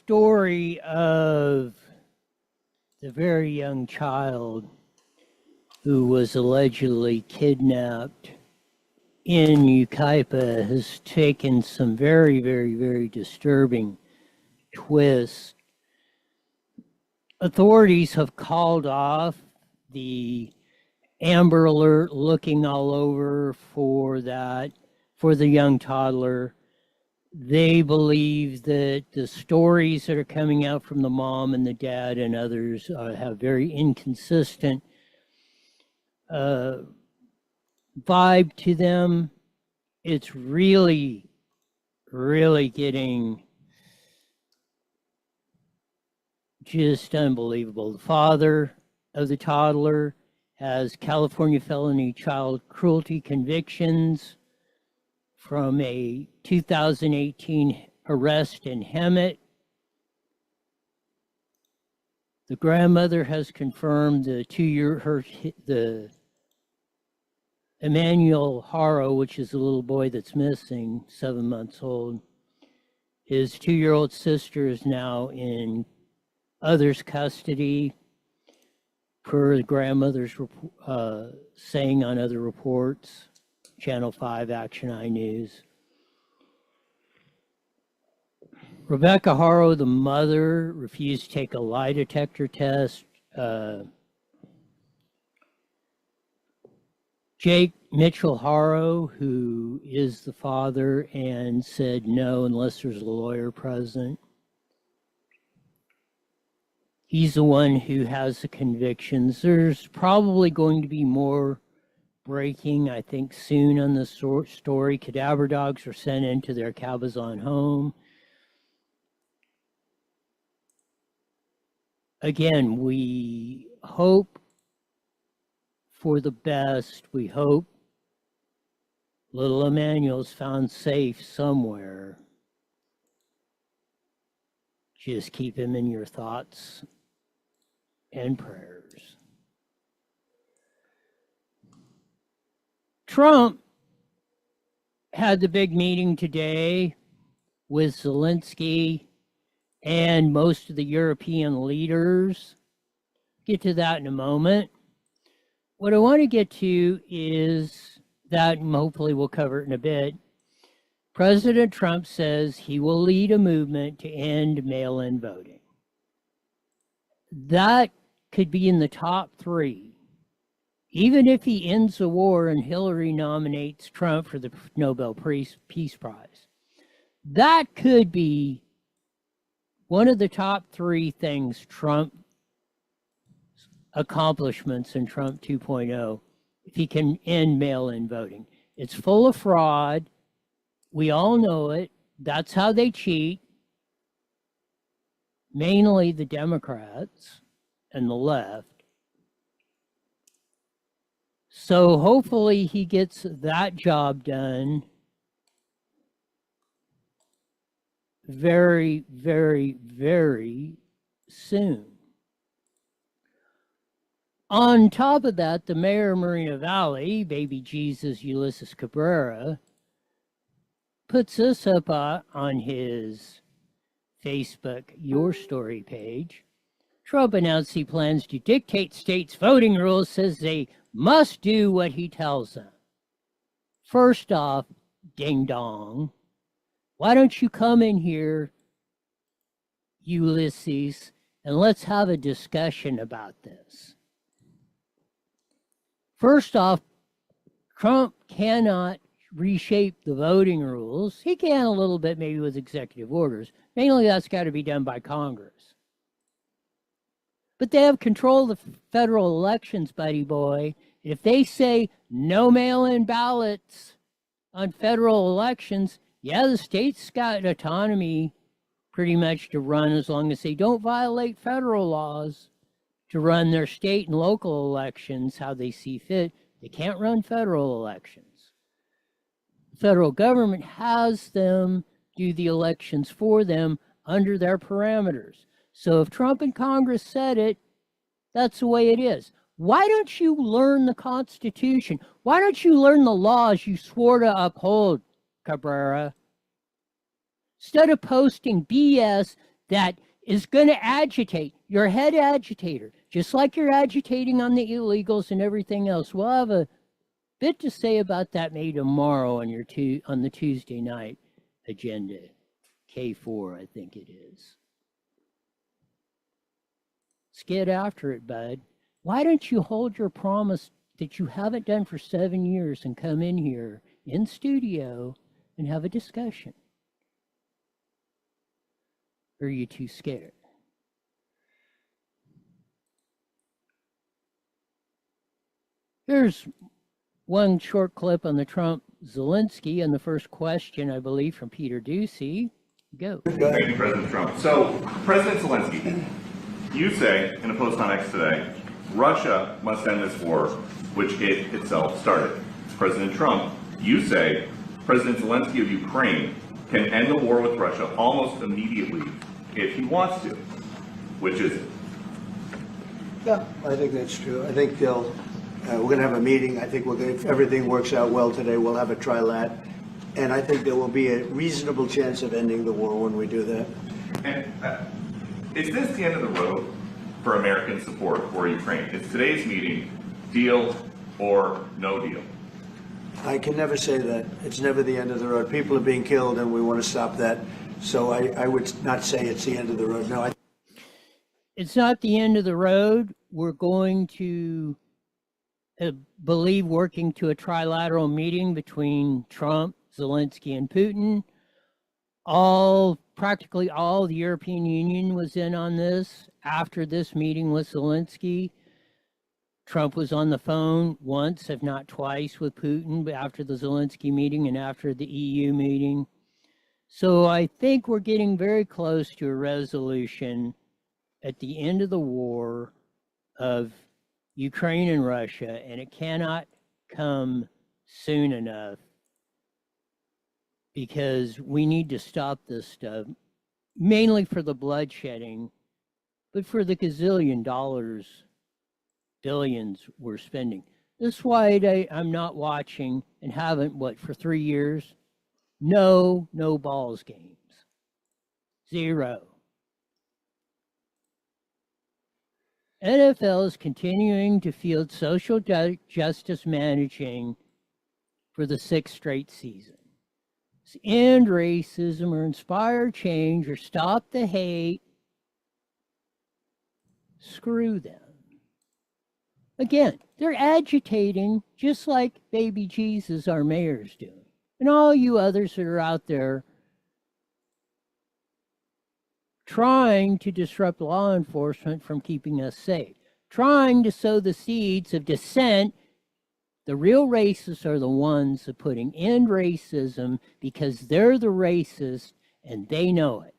story of the very young child who was allegedly kidnapped in Yucaipa has taken some very, very, very disturbing twists. Authorities have called off the Amber Alert, looking all over for the young toddler. They believe that the stories that are coming out from the mom and the dad and others have very inconsistent vibe to them. It's really, really getting just unbelievable. The father of the toddler has California felony child cruelty convictions from a 2018 arrest in Hemet. The grandmother has confirmed the Emmanuel Haro, which is the little boy that's missing, 7 months old. His 2-year-old sister is now in others' custody, per the grandmother's saying on other reports. Channel 5, Action Eye News. Rebecca Haro, the mother, refused to take a lie detector test. Jake Mitchell Haro, who is the father, and said no unless there's a lawyer present. He's the one who has the convictions. There's probably going to be more breaking, I think, soon on the story. Cadaver dogs are sent into their Cabazon home. Again, we hope for the best. We hope little Emmanuel's found safe somewhere. Just keep him in your thoughts and prayers. Trump had the big meeting today with Zelensky and most of the European leaders. Get to that in a moment. What I want to get to is that, and hopefully we'll cover it in a bit. President Trump says he will lead a movement to end mail-in voting. That could be in the top 3. Even if he ends the war and Hillary nominates Trump for the Nobel Peace Prize, that could be one of the top 3 things Trump accomplishments in Trump 2.0, if he can end mail-in voting. It's full of fraud. We all know it. That's how they cheat. Mainly the Democrats and the left. So hopefully he gets that job done very, very, very soon. On top of that, the mayor of Moreno Valley, baby Jesus Ulysses Cabrera, puts this up on his Facebook Your Story page. Trump announced he plans to dictate states' voting rules, says they must do what he tells them. First off, ding dong, why don't you come in here, Ulysses, and let's have a discussion about this. First off, Trump cannot reshape the voting rules. He can a little bit maybe with executive orders. Mainly that's got to be done by Congress. But they have control of the federal elections, buddy boy. If they say no mail-in ballots on federal elections, yeah, the state's got autonomy pretty much to run as long as they don't violate federal laws to run their state and local elections how they see fit. They can't run federal elections. The federal government has them do the elections for them under their parameters. So if Trump and Congress said it, that's the way it is. Why don't you learn the Constitution? Why don't you learn the laws you swore to uphold, Cabrera? Instead of posting BS that is going to agitate, your head agitator, just like you're agitating on the illegals and everything else. We'll have a bit to say about that maybe tomorrow on on the Tuesday night agenda. K4, I think it is. Let's get after it, bud. Why don't you hold your promise that you haven't done for 7 years and come in here in studio and have a discussion? Or are you too scared? Here's one short clip on the Trump-Zelensky and the first question, I believe, from Peter Ducey. Go. Thank you, President Trump. So, President Zelensky, you say in a post on X today, Russia must end this war, which it itself started. President Trump, you say President Zelensky of Ukraine can end the war with Russia almost immediately if he wants to. Which is it? Yeah, I think that's true. I think we're going to have a meeting. I think if everything works out well today, we'll have a trilat. And I think there will be a reasonable chance of ending the war when we do that. And is this the end of the road for American support for Ukraine? Is today's meeting deal or no deal? I can never say that. It's never the end of the road. People are being killed, and we want to stop that. So I would not say it's the end of the road. No, it's not the end of the road. We're going to believe working to a trilateral meeting between Trump, Zelensky, and Putin. Practically all the European Union was in on this after this meeting with Zelensky. Trump was on the phone once, if not twice, with Putin after the Zelensky meeting and after the EU meeting. So I think we're getting very close to a resolution at the end of the war of Ukraine and Russia, and it cannot come soon enough because we need to stop this stuff, mainly for the bloodshedding, but for the gazillion dollars, billions we're spending. This is why I'm not watching and haven't, for 3 years? No balls games. 0. NFL is continuing to field social justice managing for the 6th straight season. End racism or inspire change or stop the hate. Screw them. Again, they're agitating just like baby Jesus, our mayor's doing. And all you others that are out there trying to disrupt law enforcement from keeping us safe, trying to sow the seeds of dissent. The real racists are the ones that putting end racism because they're the racist and they know it.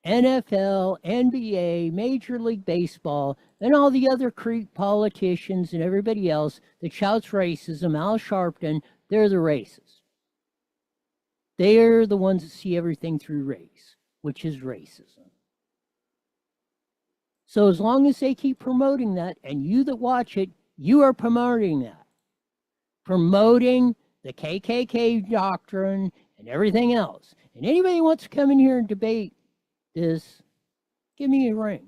NFL, NBA, Major League Baseball, and all the other creep politicians and everybody else that shouts racism, Al Sharpton, they're the racists. They're the ones that see everything through race, which is racism. So as long as they keep promoting that, and you that watch it, you are promoting that. Promoting the KKK doctrine and everything else. And anybody who wants to come in here and debate this, give me a ring.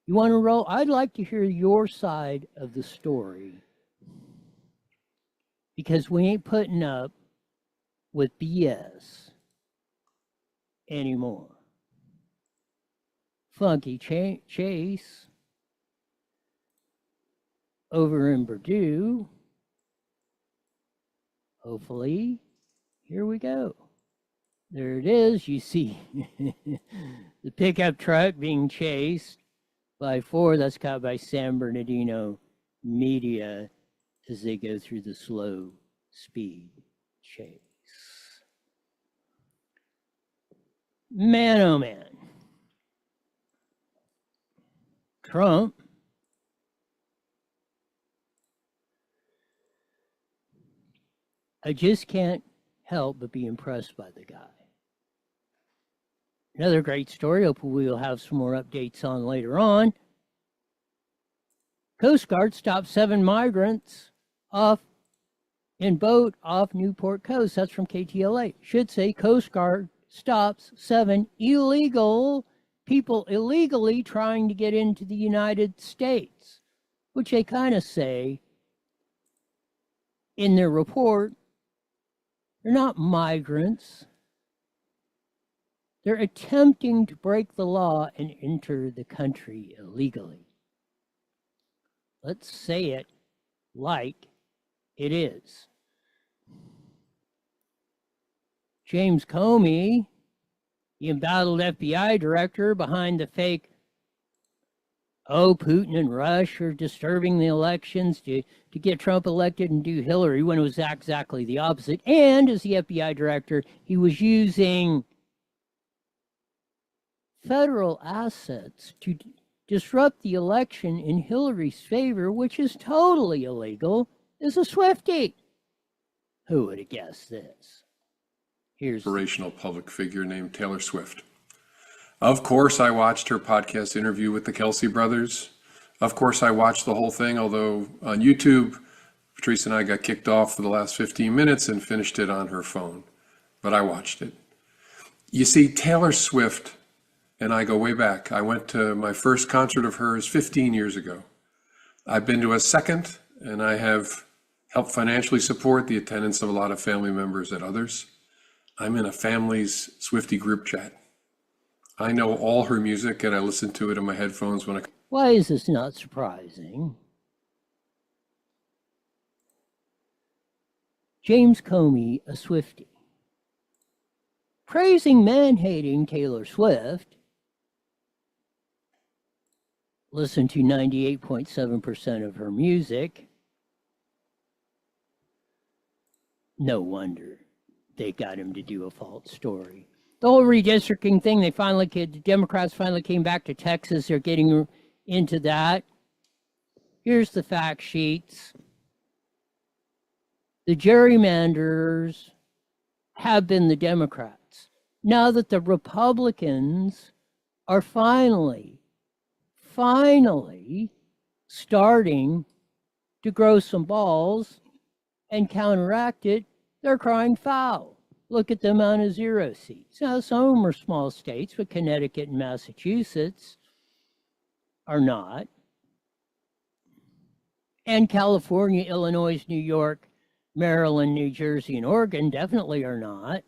You want to roll? I'd like to hear your side of the story. Because we ain't putting up with BS anymore. Funky Chase over in Purdue. Hopefully, here we go. There it is. You see the pickup truck being chased by 4. That's caught by San Bernardino media as they go through the slow speed chase. Man, oh man. Trump I just can't help but be impressed by the guy. Another great story, hopefully we'll have some more updates on later on. Coast Guard stopped 7 migrants in boat off Newport Coast. That's from KTLA. Should say Coast Guard stops 7 illegal people illegally trying to get into the United States, which they kind of say in their report, they're not migrants. They're attempting to break the law and enter the country illegally. Let's say it like it is. James Comey, the embattled FBI director behind the fake, Putin and Russia are disturbing the elections to get Trump elected and do Hillary, when it was exactly the opposite. And as the FBI director, he was using federal assets to disrupt the election in Hillary's favor, which is totally illegal, is a Swiftie. Who would have guessed this? Here's inspirational public figure named Taylor Swift. Of course, I watched her podcast interview with the Kelsey brothers. Of course, I watched the whole thing, although on YouTube, Patrice and I got kicked off for the last 15 minutes and finished it on her phone. But I watched it. You see, Taylor Swift and I go way back. I went to my first concert of hers 15 years ago. I've been to a second, and I have helped financially support the attendance of a lot of family members at others. I'm in a family's Swiftie group chat. I know all her music, and I listen to it in my headphones when I... Why is this not surprising? James Comey, a Swiftie, praising man-hating Taylor Swift. Listen to 98.7% of her music. No wonder they got him to do a false story. The whole redistricting thing, the Democrats finally came back to Texas. They're getting into that. Here's the fact sheets. The gerrymanders have been the Democrats. Now that the Republicans are finally starting to grow some balls and counteract it, they're crying foul. Look at the amount of 0 seats. Now, some of them are small states, but Connecticut and Massachusetts are not. And California, Illinois, New York, Maryland, New Jersey, and Oregon definitely are not.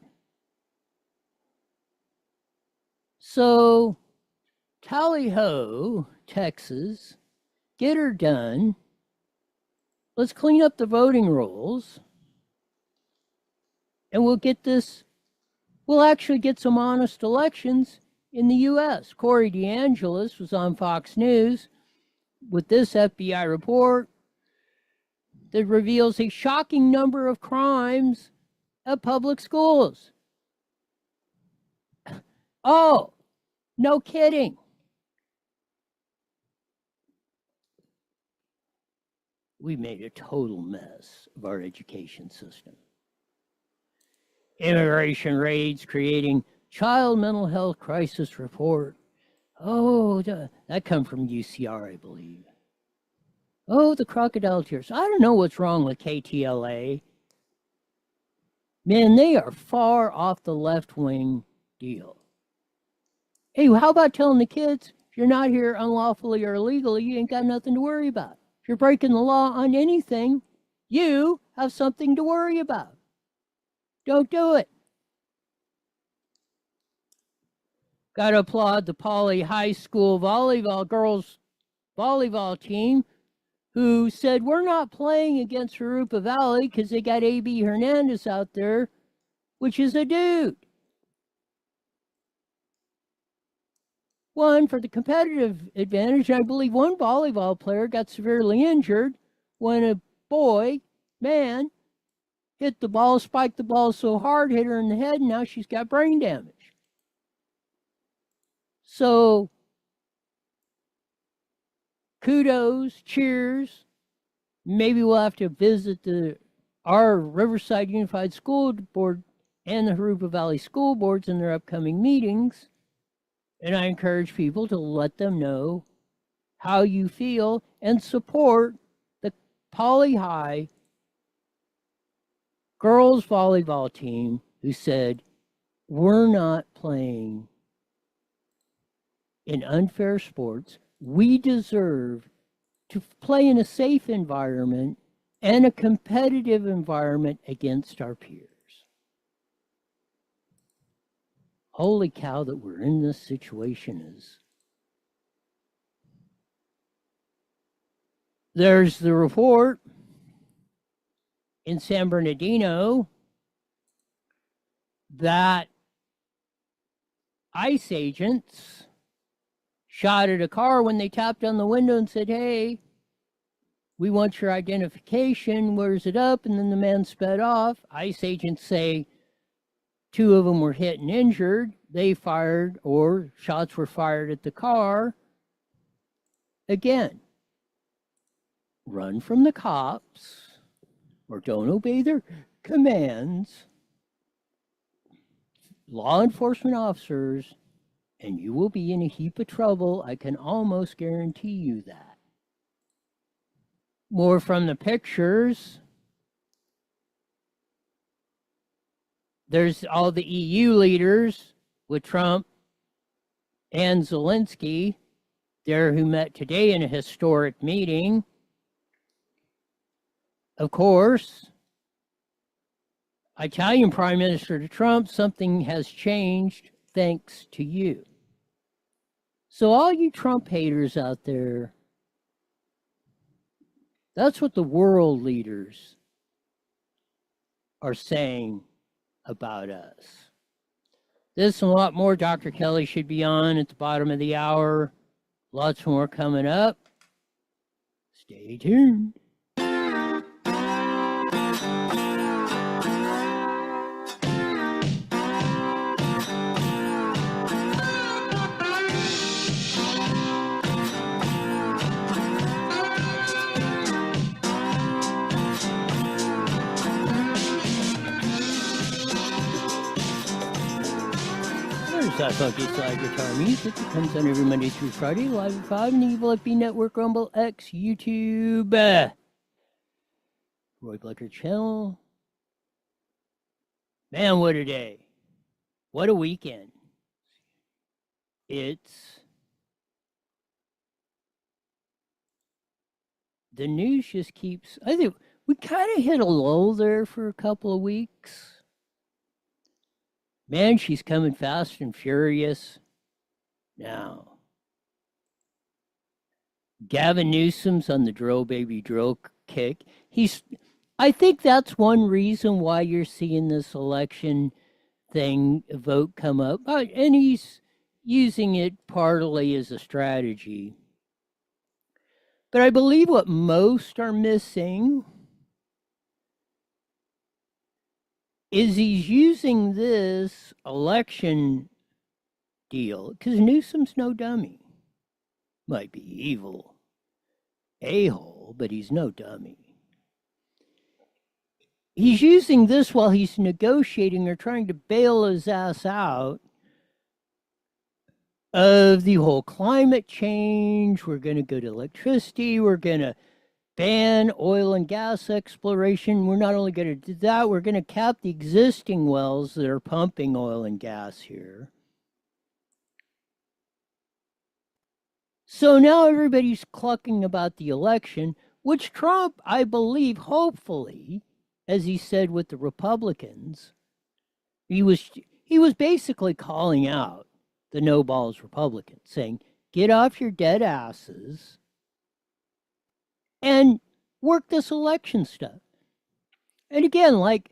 So, tally-ho, Texas, get her done. Let's clean up the voting rolls. And we'll actually get some honest elections in the U.S. Corey DeAngelis was on Fox News with this FBI report that reveals a shocking number of crimes at public schools. Oh, no kidding. We made a total mess of our education system. Immigration raids creating child mental health crisis report. Oh, that come from UCR, I believe. Oh, the crocodile tears. I don't know what's wrong with KTLA. Man, they are far off the left-wing deal. Hey, how about telling the kids, if you're not here unlawfully or illegally, you ain't got nothing to worry about. If you're breaking the law on anything, you have something to worry about. Don't do it. Got to applaud the Poly High School girls volleyball team who said, we're not playing against Harupa Valley because they got A.B. Hernandez out there, which is a dude. One for the competitive advantage. I believe one volleyball player got severely injured when a man, hit the ball, spiked the ball so hard, hit her in the head, and now she's got brain damage. So, kudos, cheers. Maybe we'll have to visit our Riverside Unified School Board and the Harupa Valley School Boards in their upcoming meetings. And I encourage people to let them know how you feel and support the Poly High girls volleyball team who said, we're not playing in unfair sports. We deserve to play in a safe environment and a competitive environment against our peers. Holy cow, that we're in this situation is. There's the report in San Bernardino that ICE agents shot at a car when they tapped on the window and said, hey, we want your identification. Where's it up? And then the man sped off. ICE agents say 2 of them were hit and injured. They fired, or shots were fired at the car. Again, run from the cops or don't obey their commands, law enforcement officers, and you will be in a heap of trouble. I can almost guarantee you that. More from the pictures. There's all the EU leaders with Trump and Zelensky there, who met today in a historic meeting. Of course, Italian Prime Minister to Trump, something has changed thanks to you. So all you Trump haters out there, that's what the world leaders are saying about us. This and a lot more Dr. Kelly should be on at the bottom of the hour. Lots more coming up. Stay tuned. That funky slide guitar music that comes on every Monday through Friday, live at 5 on the Evil FB Network, Rumble, X, YouTube, Roy Blecker channel. Man, what a day. What a weekend. It's... The news just keeps... I think we kind of hit a lull there for a couple of weeks. Man, she's coming fast and furious. Now, Gavin Newsom's on the drill baby drill kick. I think that's one reason why you're seeing this election thing vote come up. And he's using it partly as a strategy. But I believe what most are missing is he's using this election deal, because Newsom's no dummy. Might be evil a-hole, but he's no dummy. He's using this while he's negotiating or trying to bail his ass out of the whole climate change. We're going to go to electricity. We're going to ban oil and gas exploration. We're not only going to do that, we're going to cap the existing wells that are pumping oil and gas here. So now everybody's clucking about the election, which Trump, I believe, hopefully, as he said with the Republicans, he was basically calling out the no balls Republicans, saying, get off your dead asses and work this election stuff. And again, like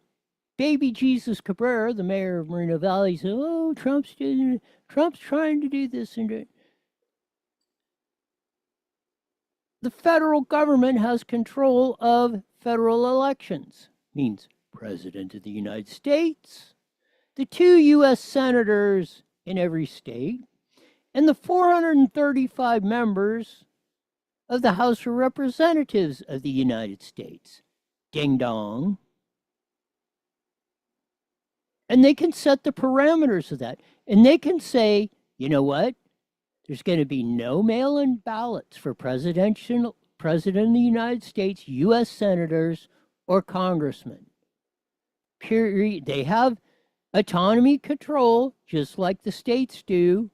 baby Jesus Cabrera, the mayor of Moreno Valley, said, oh, Trump's trying to do this and do it. The federal government has control of federal elections. Means President of the United States, the 2 U.S. senators in every state, and the 435 members of the House of Representatives of the United States. Ding dong. And they can set the parameters of that. And they can say, you know what? There's going to be no mail-in ballots for President of the United States, U.S. senators, or congressmen. Period. They have autonomy control, just like the states do,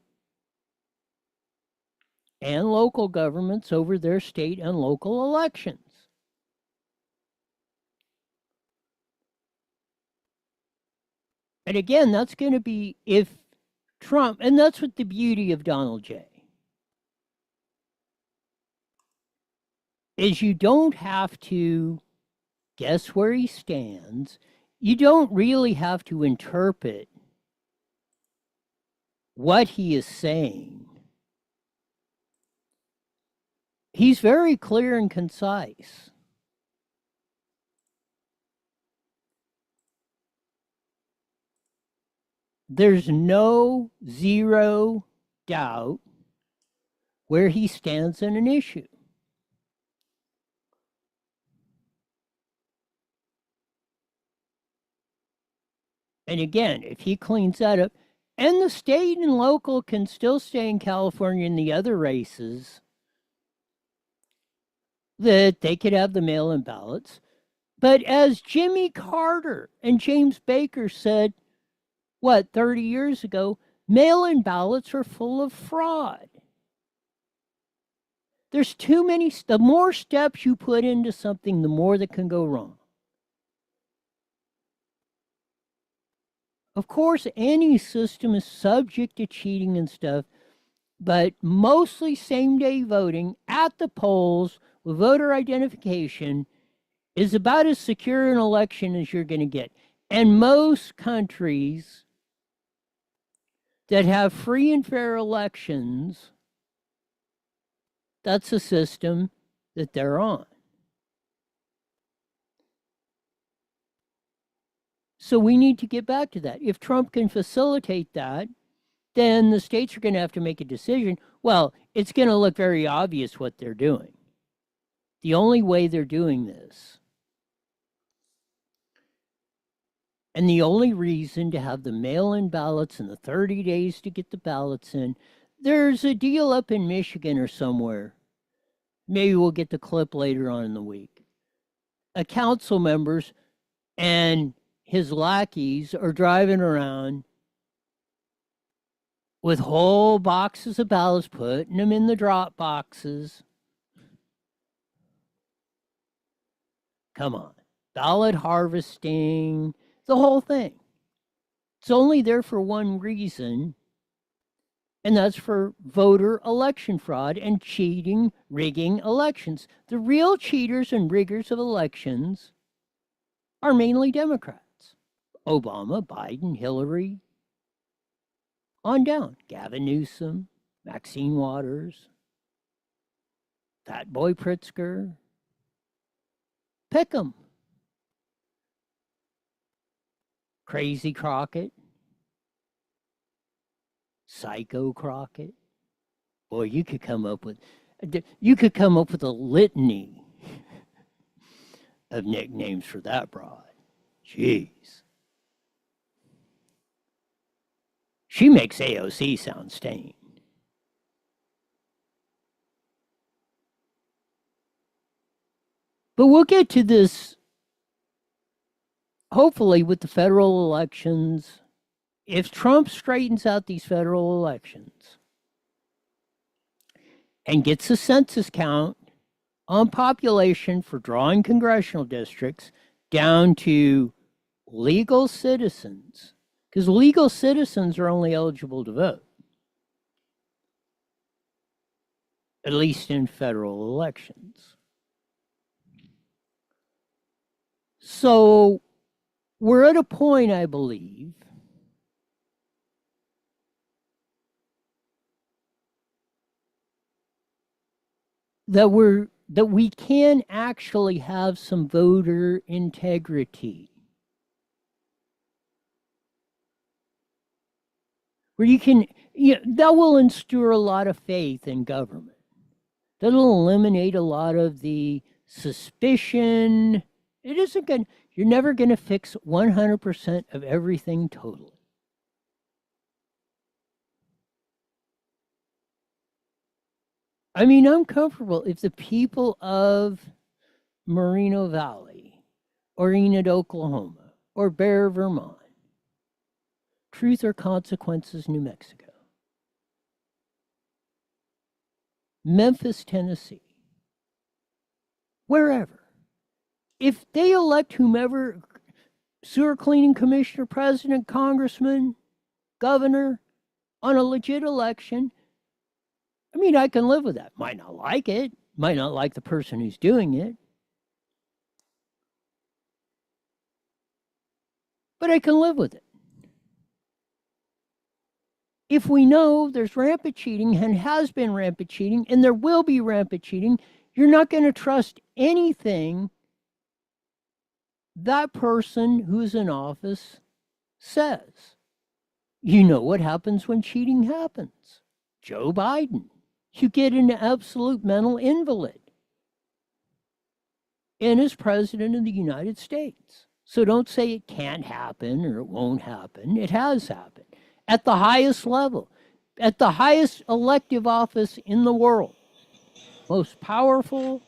and local governments over their state and local elections. And again, that's going to be if Trump, and that's what the beauty of Donald J. is you don't have to guess where he stands. You don't really have to interpret what he is saying. He's very clear and concise. There's no zero doubt where he stands in an issue. And again, if he cleans that up, and the state and local can still stay in California in the other races, that they could have the mail-in ballots. But as Jimmy Carter and James Baker said, 30 years ago, mail-in ballots are full of fraud. There's too many, the more steps you put into something, the more that can go wrong. Of course, any system is subject to cheating and stuff, but mostly same-day voting at the polls with voter identification is about as secure an election as you're going to get. And most countries that have free and fair elections, that's a system that they're on. So we need to get back to that. If Trump can facilitate that, then the states are going to have to make a decision. Well, it's going to look very obvious what they're doing. The only way they're doing this, and the only reason to have the mail-in ballots and the 30 days to get the ballots in, there's a deal up in Michigan or somewhere. Maybe we'll get the clip later on in the week. A council members and his lackeys are driving around with whole boxes of ballots, putting them in the drop boxes. Come on. Ballot harvesting, the whole thing. It's only there for one reason, and that's for voter election fraud and cheating, rigging elections. The real cheaters and riggers of elections are mainly Democrats. Obama, Biden, Hillary, on down. Gavin Newsom, Maxine Waters, Fat Boy Pritzker. Pick 'em. Crazy Crockett. Psycho Crockett. Boy, you could come up with a litany of nicknames for that broad. Jeez. She makes AOC sound stained. But we'll get to this, hopefully, with the federal elections. If Trump straightens out these federal elections and gets a census count on population for drawing congressional districts down to legal citizens, because legal citizens are only eligible to vote, at least in federal elections. So we're at a point, I believe, that we can actually have some voter integrity. Where that will instill a lot of faith in government. That'll eliminate a lot of the suspicion. You're never going to fix 100% of everything totally. I mean, I'm comfortable if the people of Moreno Valley or Enid, Oklahoma, or Bear, Vermont, Truth or Consequences, New Mexico. Memphis, Tennessee. Wherever. If they elect whomever, sewer cleaning commissioner, president, congressman, governor, on a legit election, I mean, I can live with that. Might not like it, might not like the person who's doing it, but I can live with it. If we know there's rampant cheating and has been rampant cheating and there will be rampant cheating, you're not going to trust anything that person who's in office says. You know what happens when cheating happens. Joe Biden. You get an absolute mental invalid. And as president of the United States. So don't say it can't happen or it won't happen. It has happened. At the highest level. At the highest elective office in the world. Most powerful.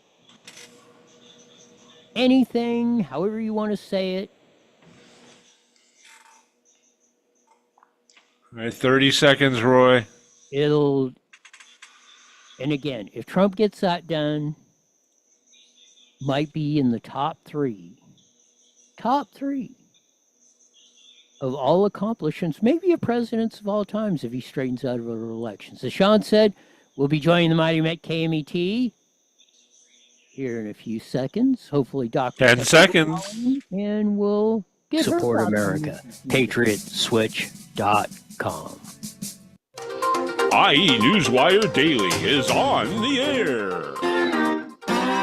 Anything, however you want to say it. All right, 30 seconds, Roy. And again, if Trump gets that done, might be in the top three of all accomplishments, maybe of presidents of all times if he straightens out of our elections. As Sean said, we'll be joining the Mighty Met KMET here in a few seconds. Hopefully, Dr. 10 seconds. And we'll get Support her America. PatriotSwitch.com. IE Newswire Daily is on the air.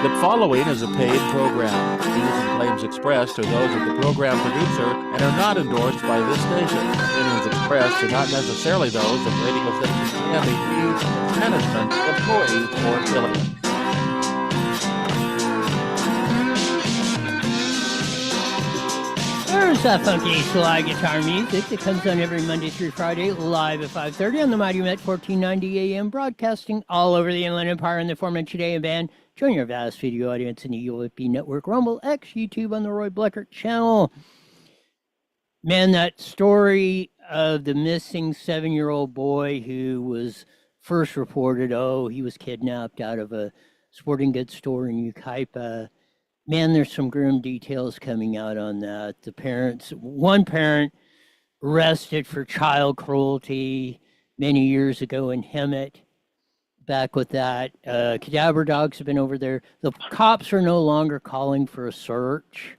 The following is a paid program. Views and claims expressed are those of the program producer and are not endorsed by this station. Opinions expressed are not necessarily those of radio station KMET, management, employees, or affiliates. There's that funky slide guitar music that comes on every Monday through Friday, live at 5:30 on the Mighty Met 1490 AM, broadcasting all over the Inland Empire in the aforementioned AM band. Join your vast video audience in the UFB Network, Rumble, X, YouTube on the Roy Bleckert channel. Man, that story of the missing 7-year-old boy who was first reported, he was kidnapped out of a sporting goods store in Yucaipa. Man, there's some grim details coming out on that. One parent arrested for child cruelty many years ago in Hemet. Back with that. Cadaver dogs have been over there. The cops are no longer calling for a search.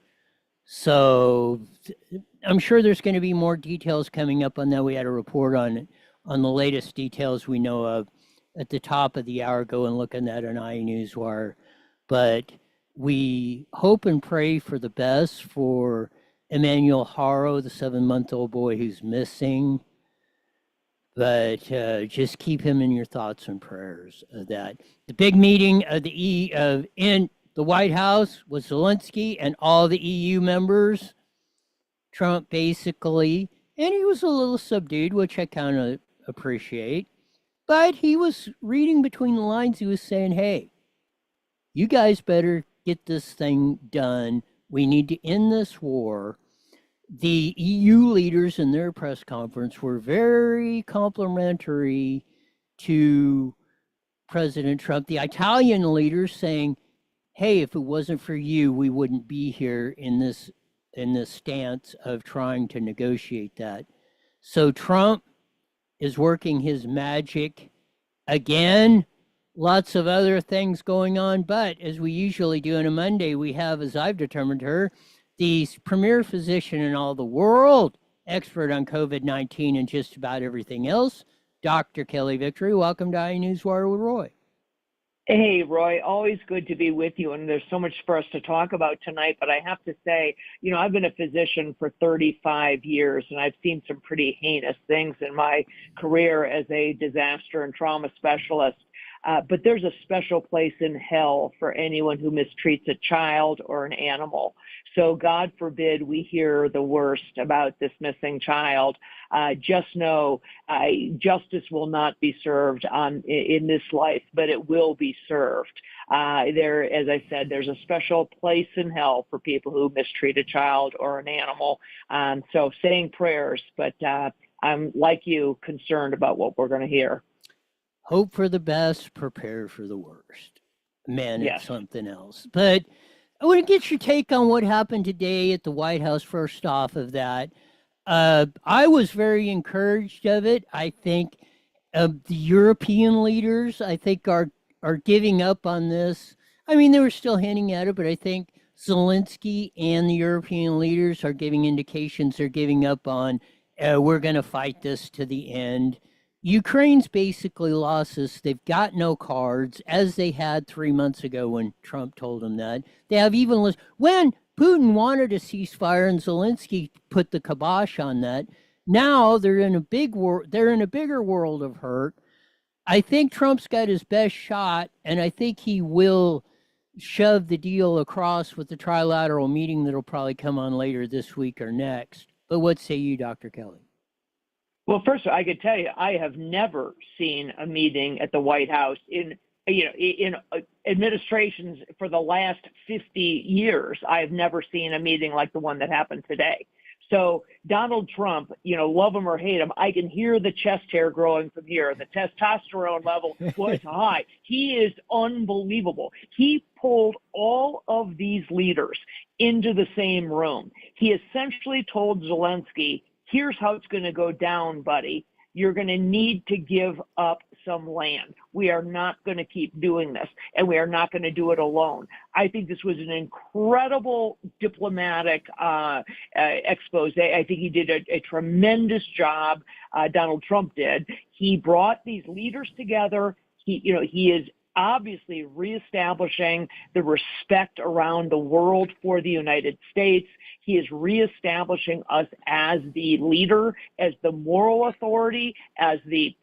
So I'm sure there's going to be more details coming up on that. We had a report on the latest details we know of at the top of the hour. Go and look on that on iNewsWire. But we hope and pray for the best for Emmanuel Haro, the 7-month-old boy who's missing. But just keep him in your thoughts and prayers of that. The big meeting of in the White House was Zelensky and all the EU members. Trump basically, and he was a little subdued, which I kind of appreciate. But he was reading between the lines. He was saying, hey, you guys better get this thing done. We need to end this war. The EU leaders in their press conference were very complimentary to President Trump. The Italian leaders saying, hey, if it wasn't for you, we wouldn't be here in this stance of trying to negotiate that. So Trump is working his magic again. Lots of other things going on, but as we usually do on a Monday, we have, as I've determined her, the premier physician in all the world, expert on COVID-19 and just about everything else, Dr. Kelly Victory. Welcome to iNewsWire with Roy. Hey, Roy, always good to be with you. And there's so much for us to talk about tonight. But I have to say, I've been a physician for 35 years, and I've seen some pretty heinous things in my career as a disaster and trauma specialist. But there's a special place in hell for anyone who mistreats a child or an animal. So God forbid we hear the worst about this missing child. Just know justice will not be served in this life, but it will be served. As I said, there's a special place in hell for people who mistreat a child or an animal. So saying prayers, but I'm like you, concerned about what we're going to hear. Hope for the best, prepare for the worst. Man, Yes. it's something else. But I want to get your take on what happened today at the White House. First off of that, I was very encouraged of it. I think the European leaders, I think, are giving up on this. I mean, they were still hinting at it, but I think Zelensky and the European leaders are giving indications they're giving up on. We're going to fight this to the end. Ukraine's basically lost this. They've got no cards, as they had 3 months ago when Trump told them that. They have even less. When Putin wanted a ceasefire and Zelensky put the kibosh on that, now they're in a big they're in a bigger world of hurt. I think Trump's got his best shot, and I think he will shove the deal across with the trilateral meeting that'll probably come on later this week or next. But what say you, Dr. Kelly? Well, first, I could tell you, I have never seen a meeting at the White House in administrations for the last 50 years. I have never seen a meeting like the one that happened today. So Donald Trump, love him or hate him, I can hear the chest hair growing from here. The testosterone level was high. He is unbelievable. He pulled all of these leaders into the same room. He essentially told Zelensky, here's how it's going to go down, buddy. You're going to need to give up some land. We are not going to keep doing this, and we are not going to do it alone. I think this was an incredible diplomatic expose. I think he did a tremendous job. Donald Trump did. He brought these leaders together. He is obviously reestablishing the respect around the world for the United States. He is reestablishing us as the leader, as the moral authority, as the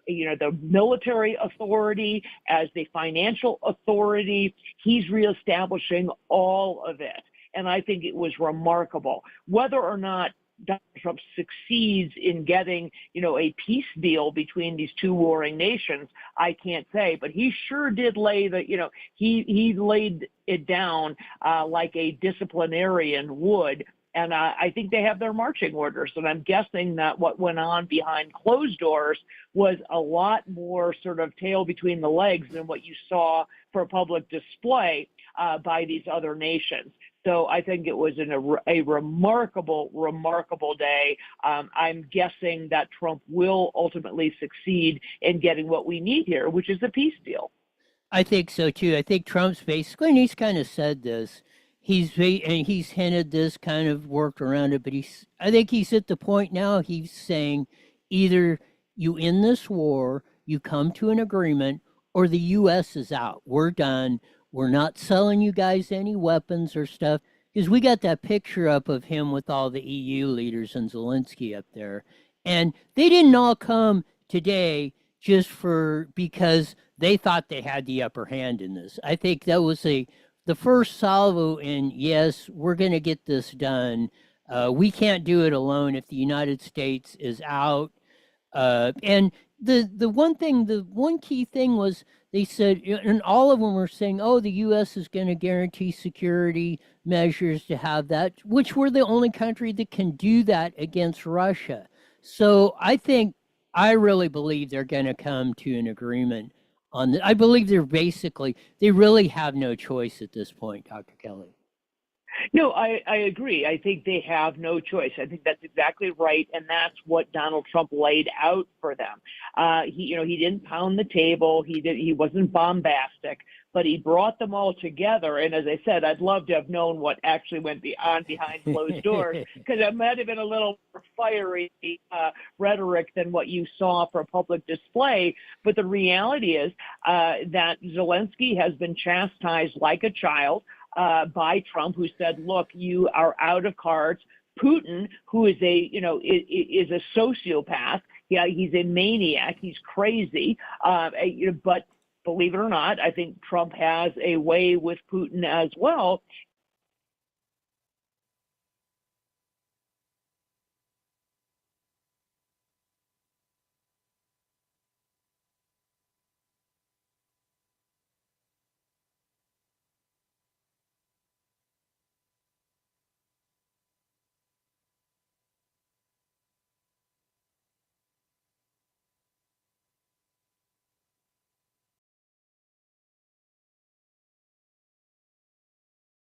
military authority, as the financial authority. He's reestablishing all of it. And I think it was remarkable. Whether or not Donald Trump succeeds in getting, a peace deal between these two warring nations, I can't say, but he sure did lay he laid it down like a disciplinarian would. And I think they have their marching orders. And I'm guessing that what went on behind closed doors was a lot more sort of tail between the legs than what you saw for public display by these other nations. So I think it was a remarkable, remarkable day. I'm guessing that Trump will ultimately succeed in getting what we need here, which is a peace deal. I think so too. I think Trump's basically, and he's kind of said this. He's hinted this, kind of worked around it, but I think he's at the point now. He's saying either you end this war, you come to an agreement, or the U.S. is out. We're done. We're not selling you guys any weapons or stuff. Because we got that picture up of him with all the EU leaders and Zelensky up there. And they didn't all come today just because they thought they had the upper hand in this. I think that was the first salvo in, yes, we're going to get this done. We can't do it alone if the United States is out. And the one key thing was they said, and all of them were saying, oh, the U.S. is going to guarantee security measures to have that, which we're the only country that can do that against Russia. So I really believe they're going to come to an agreement on that. I believe they really have no choice at this point, Dr. Kelly. No, I agree. I think they have no choice. I think that's exactly right, and that's what Donald Trump laid out for them. He didn't pound the table. He wasn't bombastic, but he brought them all together. And as I said, I'd love to have known what actually went on behind closed doors, because it might have been a little more fiery rhetoric than what you saw for public display. But the reality is that Zelensky has been chastised like a child by Trump, who said, look, you are out of cards. Putin, who is is a sociopath. Yeah, he's a maniac. He's crazy. But believe it or not, I think Trump has a way with Putin as well.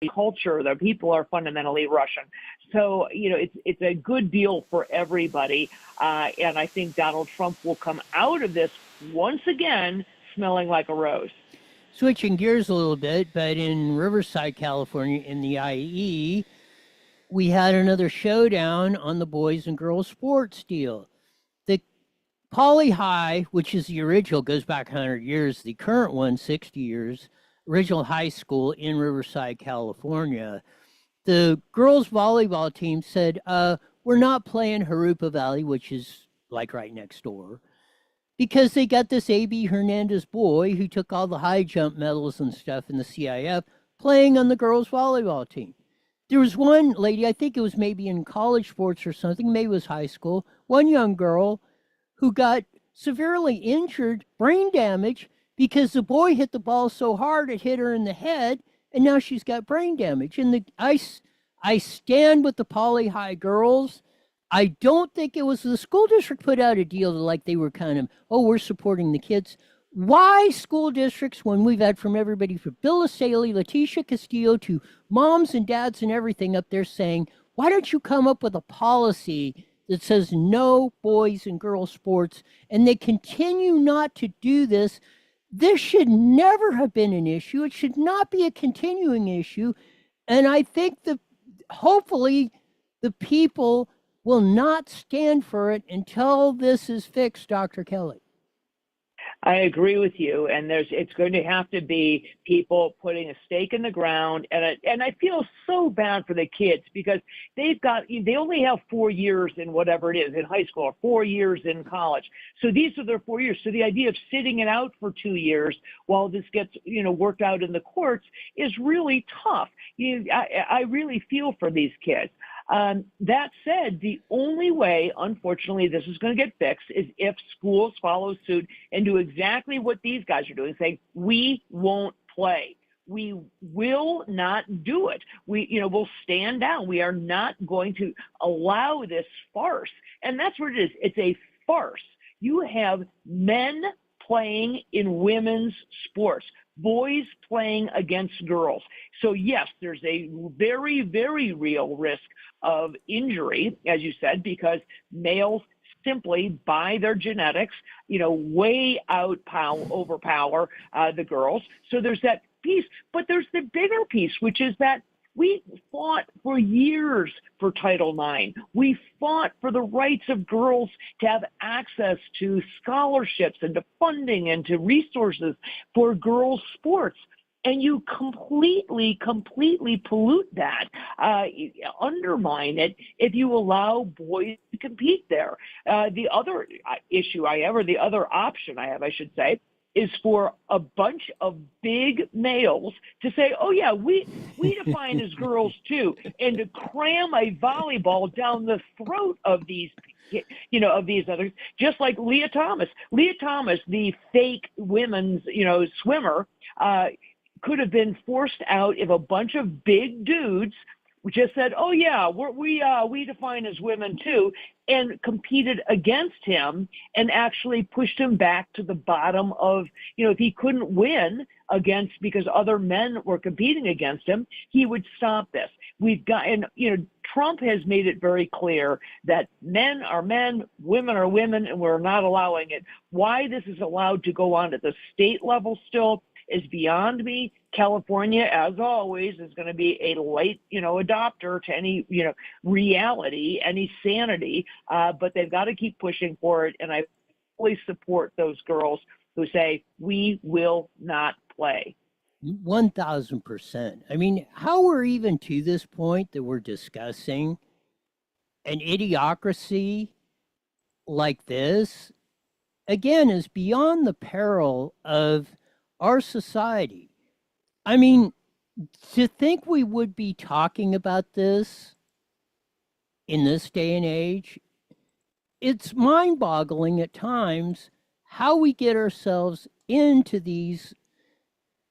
culture. The people are fundamentally Russian. So, it's a good deal for everybody. And I think Donald Trump will come out of this once again smelling like a rose. Switching gears a little bit, but in Riverside, California, in the IE, we had another showdown on the boys and girls sports deal. The Poly High, which is the original, goes back 100 years. The current one, 60 years, original high school in Riverside, California. The girls volleyball team said, we're not playing Harupa Valley, which is like right next door, because they got this A.B. Hernandez boy who took all the high jump medals and stuff in the CIF playing on the girls volleyball team. There was one lady, I think it was maybe in college sports or something, maybe it was high school, one young girl who got severely injured, brain damage, because the boy hit the ball so hard it hit her in the head, and now she's got brain damage. And I stand with the Poly High girls. I don't think it was the school district put out a deal like they were kind of, we're supporting the kids. Why school districts, when we've had from everybody from Bill Staley, Leticia Castillo, to moms and dads and everything up there saying, why don't you come up with a policy that says no boys and girls sports, and they continue not to do this? This should never have been an issue. It should not be a continuing issue. And I think that hopefully the people will not stand for it until this is fixed, Dr. Kelly. I agree with you, and it's going to have to be people putting a stake in the ground, and I feel so bad for the kids because they only have 4 years in whatever it is in high school or 4 years in college. So these are their 4 years. So the idea of sitting it out for 2 years while this gets worked out in the courts is really tough. I really feel for these kids. That said, the only way, unfortunately, this is going to get fixed is if schools follow suit and do exactly what these guys are doing, saying, we won't play. We will not do it. We'll stand down. We are not going to allow this farce. And that's what it is. It's a farce. You have men playing in women's sports, boys playing against girls. So yes, there's a very, very real risk of injury, as you said, because males simply by their genetics, way overpower the girls. So there's that piece, but there's the bigger piece, which is that we fought for years for Title IX. We fought for the rights of girls to have access to scholarships and to funding and to resources for girls' sports. And you completely pollute that, undermine it if you allow boys to compete there. The other the other option I have, I should say, is for a bunch of big males to say, oh yeah, we define as girls too, and to cram a volleyball down the throat of these of these others, just like Leah Thomas. Leah Thomas, the fake women's, swimmer, could have been forced out if a bunch of big dudes just said, oh yeah, we define as women too, and competed against him and actually pushed him back to the bottom of, if he couldn't win because other men were competing against him, he would stop this. Trump has made it very clear that men are men, women are women, and we're not allowing it. Why this is allowed to go on at the state level still is beyond me. California, as always, is going to be a late, adopter to any, reality, any sanity, but they've got to keep pushing for it. And I fully support those girls who say, we will not play. 1,000%. I mean, how we're even to this point that we're discussing an idiocracy like this, again, is beyond the peril of our society. I mean, to think we would be talking about this in this day and age, it's mind-boggling at times how we get ourselves into these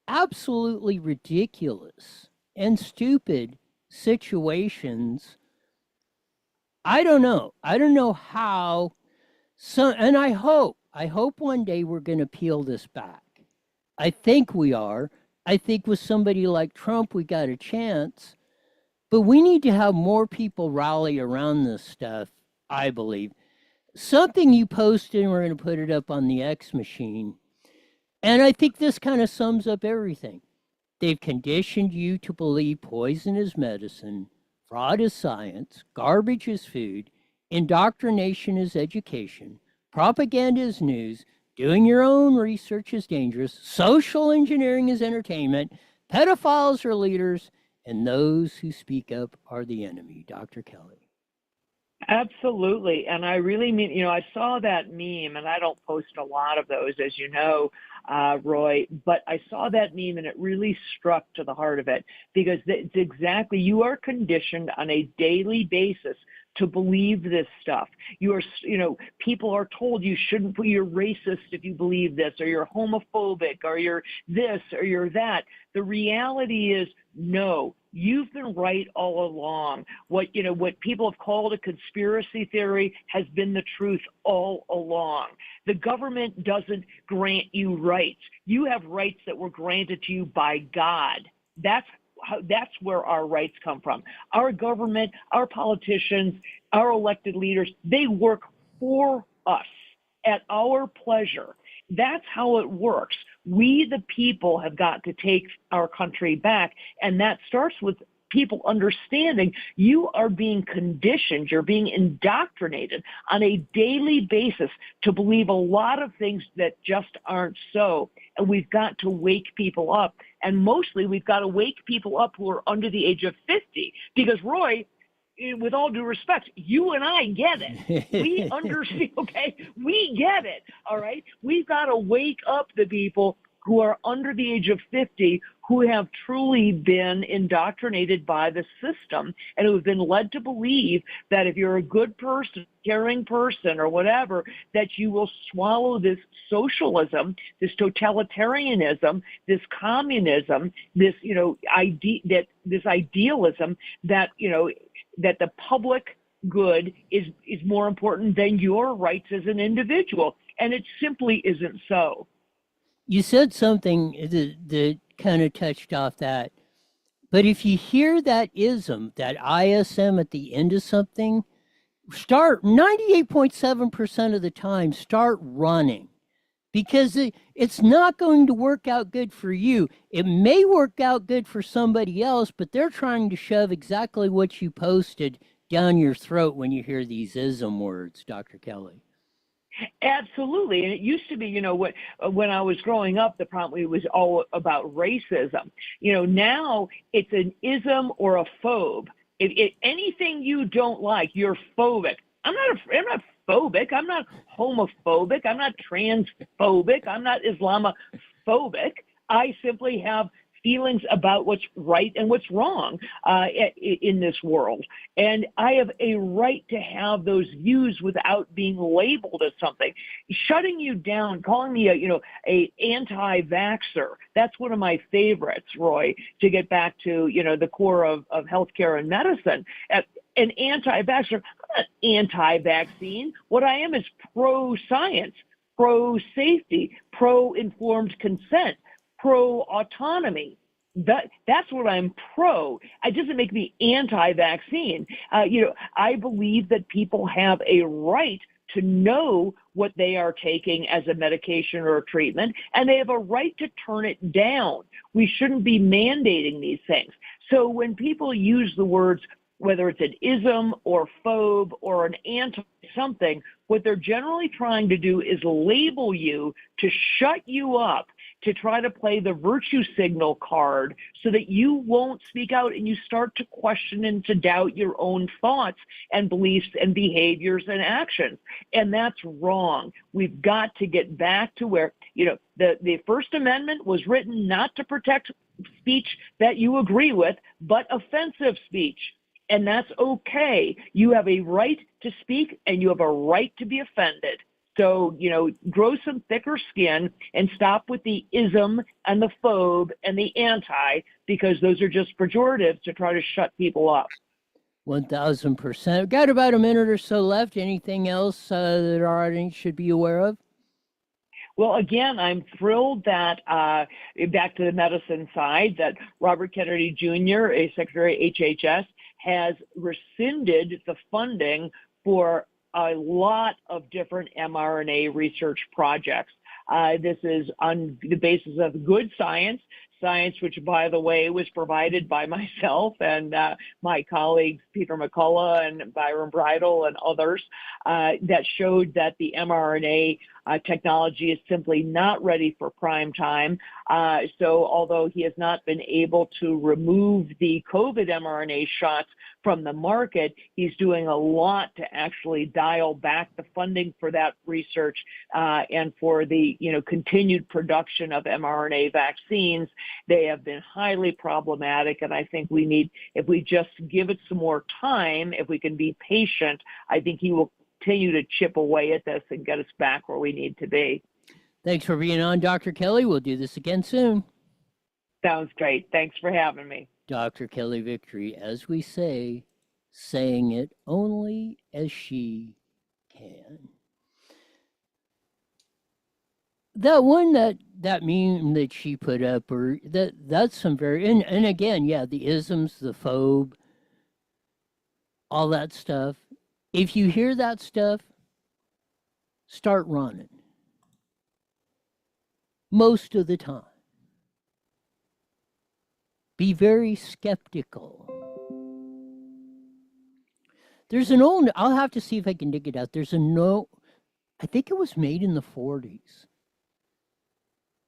absolutely ridiculous and stupid situations. I don't know how and I hope one day we're going to peel this back. I think we are. I think with somebody like Trump, we got a chance. But we need to have more people rally around this stuff, I believe. Something you posted, and we're going to put it up on the X machine. And I think this kind of sums up everything. They've conditioned you to believe poison is medicine, fraud is science, garbage is food, indoctrination is education, propaganda is news, doing your own research is dangerous, social engineering is entertainment, pedophiles are leaders, and those who speak up are the enemy. Dr. Kelly. Absolutely. And I really mean, I saw that meme, and I don't post a lot of those, as you know, Roy, but I saw that meme and it really struck to the heart of it, because it's exactly, you are conditioned on a daily basis to believe this stuff. You are, people are told you shouldn't, you're racist if you believe this, or you're homophobic, or you're this, or you're that. The reality is, no, you've been right all along. What people have called a conspiracy theory has been the truth all along. The government doesn't grant you rights. You have rights that were granted to you by God. That's where our rights come from. Our government, our politicians, our elected leaders, they work for us at our pleasure. That's how it works. We, the people, have got to take our country back. And that starts with people understanding you are being conditioned, you're being indoctrinated on a daily basis to believe a lot of things that just aren't so. And we've got to wake people up. And mostly we've got to wake people up who are under the age of 50. Because, Roy, with all due respect, you and I get it. We understand, okay? We get it, all right? We've got to wake up the people who are under the age of 50 who have truly been indoctrinated by the system and who have been led to believe that if you're a good person, caring person, or whatever, that you will swallow this socialism, this totalitarianism, this communism, this, this idealism that, that the public good is more important than your rights as an individual. And it simply isn't so. You said something that kind of touched off that. But if you hear that ism, that ISM at the end of something, start 98.7% of the time, start running. Because it's not going to work out good for you. It may work out good for somebody else, but they're trying to shove exactly what you posted down your throat when you hear these ism words, Dr. Kelly. Absolutely. And it used to be, when I was growing up, the problem was all about racism. Now it's an ism or a phobe. If anything you don't like, you're phobic. I'm not phobic. I'm not homophobic. I'm not transphobic. I'm not Islamophobic. I simply have feelings about what's right and what's wrong in this world. And I have a right to have those views without being labeled as something. Shutting you down, calling me a anti-vaxxer, that's one of my favorites, Roy, to get back to, the core of healthcare and medicine. An anti-vaxxer, I'm not anti-vaccine. What I am is pro-science, pro-safety, pro-informed consent, pro-autonomy. That's what I'm pro. It doesn't make me anti-vaccine. I believe that people have a right to know what they are taking as a medication or a treatment, and they have a right to turn it down. We shouldn't be mandating these things. So when people use the words, whether it's an ism or phobe or an anti-something, what they're generally trying to do is label you to shut you up, to try to play the virtue signal card so that you won't speak out and you start to question and to doubt your own thoughts and beliefs and behaviors and actions. And that's wrong. We've got to get back to where, the First Amendment was written not to protect speech that you agree with, but offensive speech. And that's okay. You have a right to speak and you have a right to be offended. So, grow some thicker skin and stop with the ism and the phobe and the anti, because those are just pejoratives to try to shut people up. 1,000%. Got about a minute or so left. Anything else that our audience should be aware of? Well, again, I'm thrilled that, back to the medicine side, that Robert Kennedy Jr., a Secretary of HHS, has rescinded the funding for a lot of different mRNA research projects. This is on the basis of good science, which, by the way, was provided by myself and my colleagues, Peter McCullough and Byron Bridle and others, that showed that the mRNA technology is simply not ready for prime time. So although he has not been able to remove the COVID mRNA shots from the market, he's doing a lot to actually dial back the funding for that research and for the continued production of mRNA vaccines. They have been highly problematic, and I think we need, if we just give it some more time, if we can be patient, I think he will continue to chip away at this and get us back where we need to be. Thanks for being on, Dr. Kelly. We'll do this again soon. Sounds great. Thanks for having me. Dr. Kelly Victory, as we say, saying it only as she can. That one that meme that she put up, or that's some very, and again, yeah, the isms, the phobe, all that stuff. If you hear that stuff, start running. Most of the time. Be very skeptical. There's an old, I'll have to see if I can dig it out. There's a note, I think it was made in the 40s.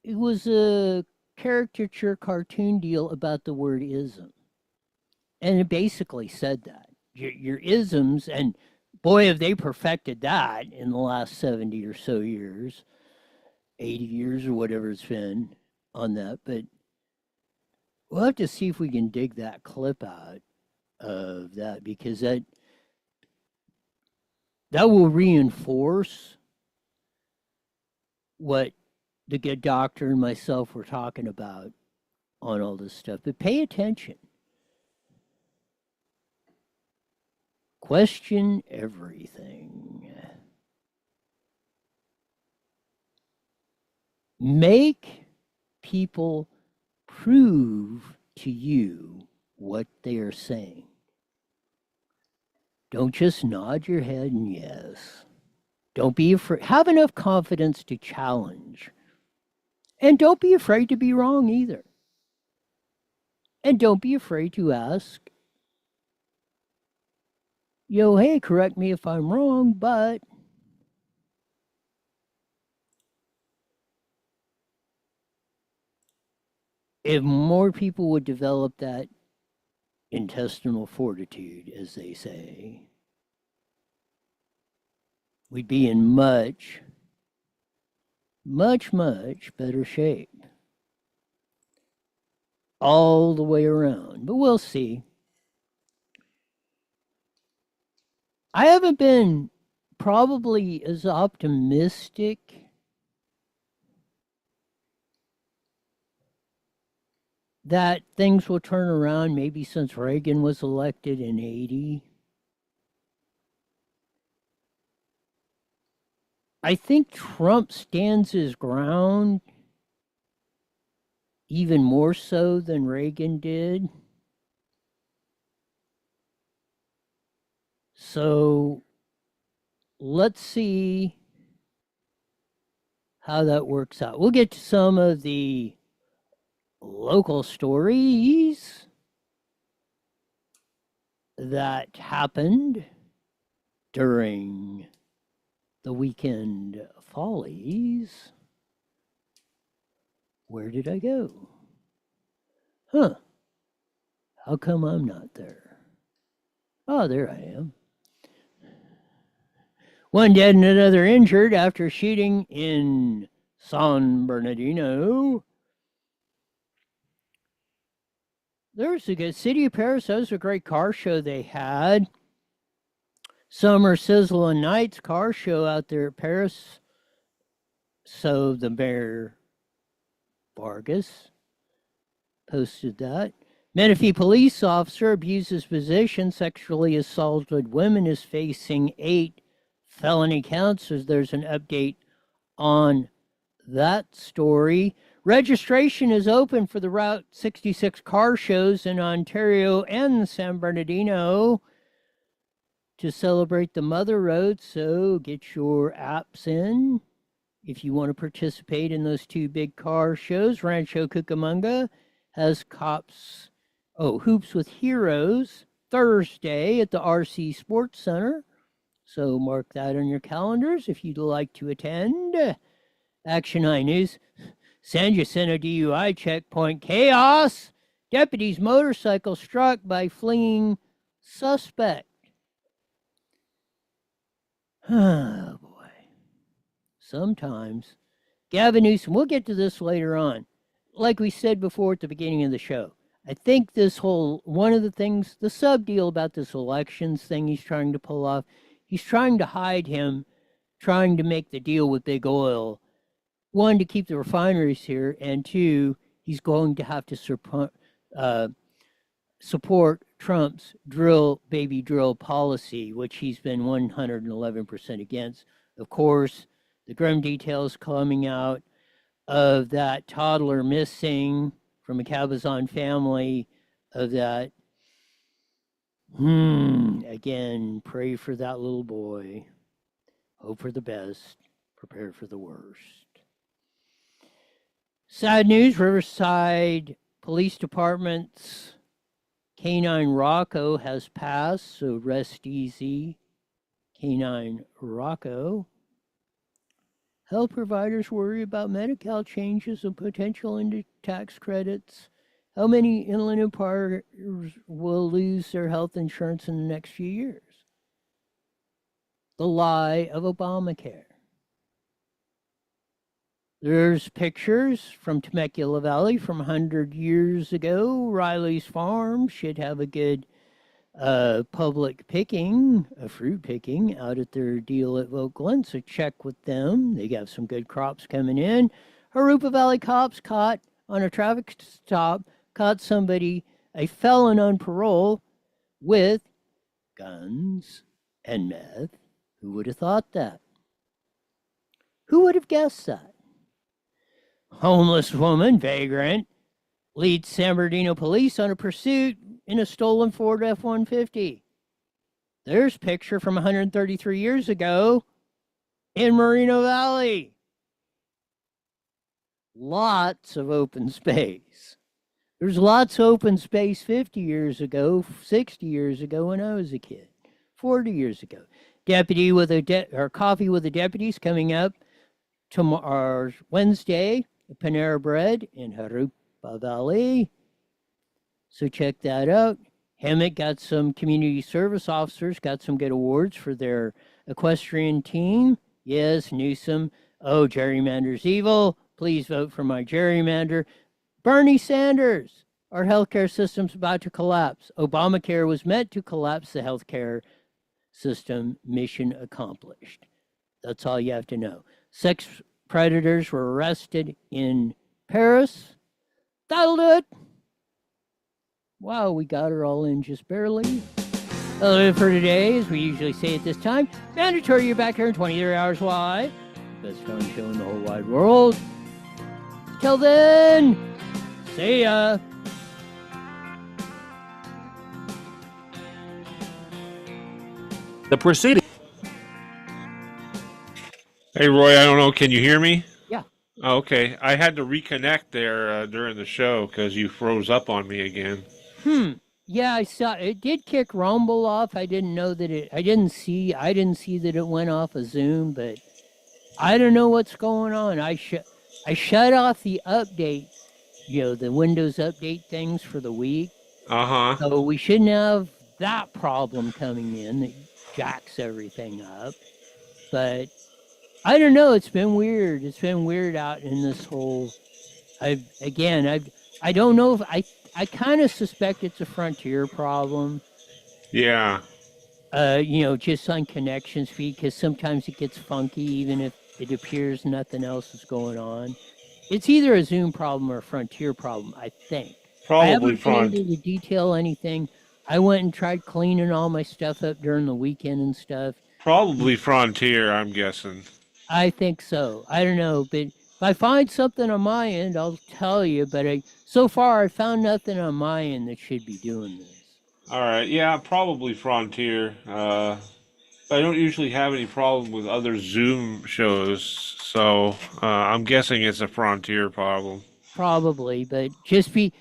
It was a caricature cartoon deal about the word ism. And it basically said that. Your isms, and boy, have they perfected that in the last 70 or so years, 80 years or whatever it's been on that. But we'll have to see if we can dig that clip out of that, because that will reinforce what the good doctor and myself were talking about on all this stuff. But pay attention. Question everything. Make people prove to you what they are saying. Don't just nod your head and yes. Don't be afraid. Have enough confidence to challenge. And don't be afraid to be wrong either. And don't be afraid to ask, hey, correct me if I'm wrong, but if more people would develop that intestinal fortitude, as they say, we'd be in much, much, much better shape. All the way around. But we'll see. I haven't been probably as optimistic that things will turn around maybe since Reagan was elected in 80. I think Trump stands his ground even more so than Reagan did. So let's see how that works out. We'll get to some of the local stories that happened during the weekend follies. Where did I go? How come I'm not there? Oh, there I am. One dead and another injured after shooting in San Bernardino. There's a good City of Paris. That was a great car show they had. Summer Sizzle and Nights car show out there at Paris. So the mayor, Vargas, posted that. Menifee police officer abuses position, sexually assaulted women, is facing 8 felony counts. So there's an update on that story. Registration is open for the Route 66 car shows in Ontario and San Bernardino to celebrate the Mother Road, so get your apps in. If you want to participate in those two big car shows, Rancho Cucamonga has Hoops with Heroes Thursday at the RC Sports Center. So mark that on your calendars if you'd like to attend. Action High News. San Jacinto DUI checkpoint chaos. Deputies' motorcycle struck by fleeing suspect. Oh, boy. Sometimes. Gavin Newsom, we'll get to this later on. Like we said before at the beginning of the show, I think one of the things, the sub deal about this elections thing he's trying to pull off, he's trying to hide him, trying to make the deal with big oil. One, to keep the refineries here, and two, he's going to have to support Trump's baby drill policy, which he's been 111% against. Of course, the grim details coming out of that toddler missing from a Cabazon family of that. Again, pray for that little boy. Hope for the best. Prepare for the worst. Sad news, Riverside Police Department's Canine Rocco has passed, so rest easy, Canine Rocco. Health providers worry about Medi-Cal changes and potential tax credits. How many Inland Empires will lose their health insurance in the next few years? The lie of Obamacare. There's pictures from Temecula Valley from 100 years ago. Riley's Farm should have a good public picking, a fruit picking out at their deal at Oakland, so check with them. They got some good crops coming in. Harupa Valley cops caught on a traffic stop, caught somebody, a felon on parole, with guns and meth. Who would have thought that? Who would have guessed that? Homeless woman, vagrant, leads San Bernardino police on a pursuit in a stolen Ford F-150. There's a picture from 133 years ago in Moreno Valley. Lots of open space. There's lots of open space 50 years ago, 60 years ago when I was a kid, 40 years ago. Deputy with coffee with the deputies coming up tomorrow, Wednesday. Panera Bread in Harupa Valley. So check that out. Hemet got some community service officers, got some good awards for their equestrian team. Yes, Newsom. Oh, gerrymander's evil. Please vote for my gerrymander. Bernie Sanders. Our healthcare system's about to collapse. Obamacare was meant to collapse the healthcare system. Mission accomplished. That's all you have to know. Sex predators were arrested in Paris. That'll do it. Wow, we got her all in just barely. That'll do it for today, as we usually say at this time. Mandatory, you're back here in 23 hours live. Best darn show in the whole wide world. Till then, see ya. The proceeding. Hey, Roy, I don't know. Can you hear me? Yeah. Oh, okay. I had to reconnect there during the show because you froze up on me again. Yeah, I saw it did kick Rumble off. I didn't know that I didn't see that it went off of Zoom, but I don't know what's going on. I shut off the update, the Windows update things for the week. Uh-huh. So we shouldn't have that problem coming in that jacks everything up. But I don't know. It's been weird. It's been weird out in this whole. I don't know if I kind of suspect it's a Frontier problem. Yeah. Just on connections feed, because sometimes it gets funky, even if it appears nothing else is going on. It's either a Zoom problem or a Frontier problem, I think. I haven't been able to detail anything. I went and tried cleaning all my stuff up during the weekend and stuff. Probably Frontier, I'm guessing. I think so. I don't know, but If I find something on my end, I'll tell you. But so far, I found nothing on my end that should be doing this. All right, yeah, probably Frontier. I don't usually have any problem with other Zoom shows, so I'm guessing it's a Frontier problem. Probably, but just be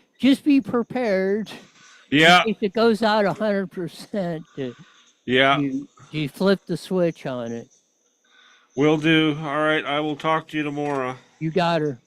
prepared in Yeah, case it goes out 100%. yeah, You flip the switch on it. will do. All right, I will talk to you tomorrow. You got her.